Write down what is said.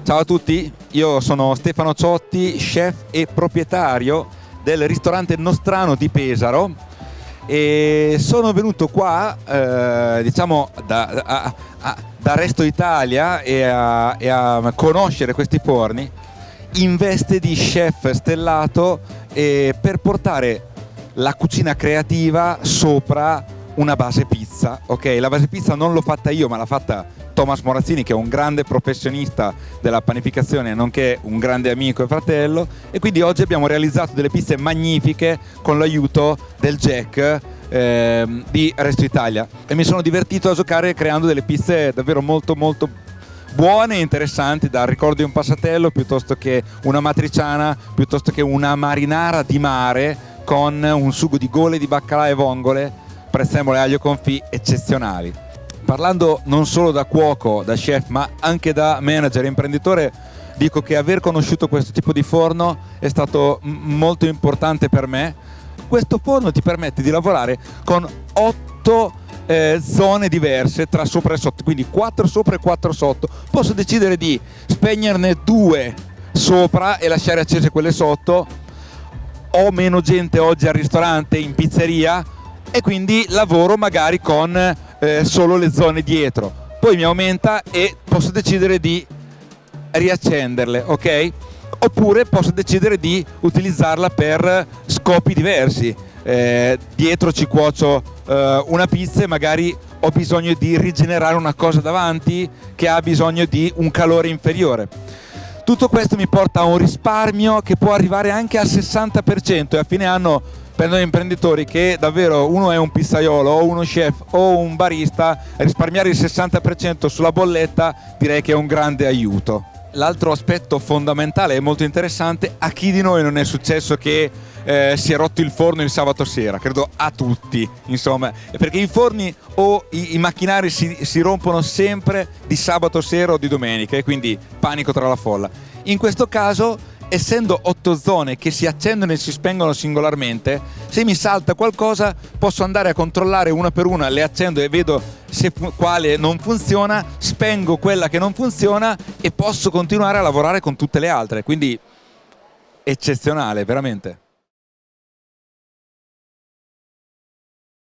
Ciao a tutti, io sono Stefano Ciotti, chef e proprietario del ristorante Nostrano di Pesaro e sono venuto qua diciamo da Resto Italia e a conoscere questi forni in veste di chef stellato per portare la cucina creativa sopra una base pizza. Ok, la base pizza non l'ho fatta io, ma l'ha fatta Thomas Morazzini, che è un grande professionista della panificazione nonché un grande amico e fratello, e quindi oggi abbiamo realizzato delle pizze magnifiche con l'aiuto del Jack di Resto Italia, e mi sono divertito a giocare creando delle pizze davvero molto buone e interessanti, dal ricordo di un passatello piuttosto che una matriciana, piuttosto che una marinara di mare con un sugo di gole di baccalà e vongole, prezzemole, aglio confit eccezionali. Parlando non solo da cuoco, da chef, ma anche da manager e imprenditore, dico che aver conosciuto questo tipo di forno è stato molto importante per me. Questo forno ti permette di lavorare con 8 zone diverse tra sopra e sotto, quindi 4 sopra e 4 sotto. Posso decidere di spegnerne 2 sopra e lasciare accese quelle sotto. Ho meno gente oggi al ristorante, in pizzeria, e quindi lavoro magari con solo le zone dietro. Poi mi aumenta e posso decidere di riaccenderle, ok? Oppure posso decidere di utilizzarla per scopi diversi. Dietro ci cuocio una pizza e magari ho bisogno di rigenerare una cosa davanti che ha bisogno di un calore inferiore. Tutto questo mi porta a un risparmio che può arrivare anche al 60%, e a fine anno, per noi imprenditori, che davvero uno è un pizzaiolo o uno chef o un barista, risparmiare il 60% sulla bolletta direi che è un grande aiuto. L'altro aspetto fondamentale e molto interessante: a chi di noi non è successo che si è rotto il forno il sabato sera? Credo a tutti, insomma, perché i forni o i macchinari si rompono sempre di sabato sera o di domenica, e quindi panico tra la folla. In questo caso, essendo 8 zone che si accendono e si spengono singolarmente, se mi salta qualcosa posso andare a controllare una per una, le accendo e vedo se quale non funziona, spengo quella che non funziona e posso continuare a lavorare con tutte le altre, quindi eccezionale, veramente.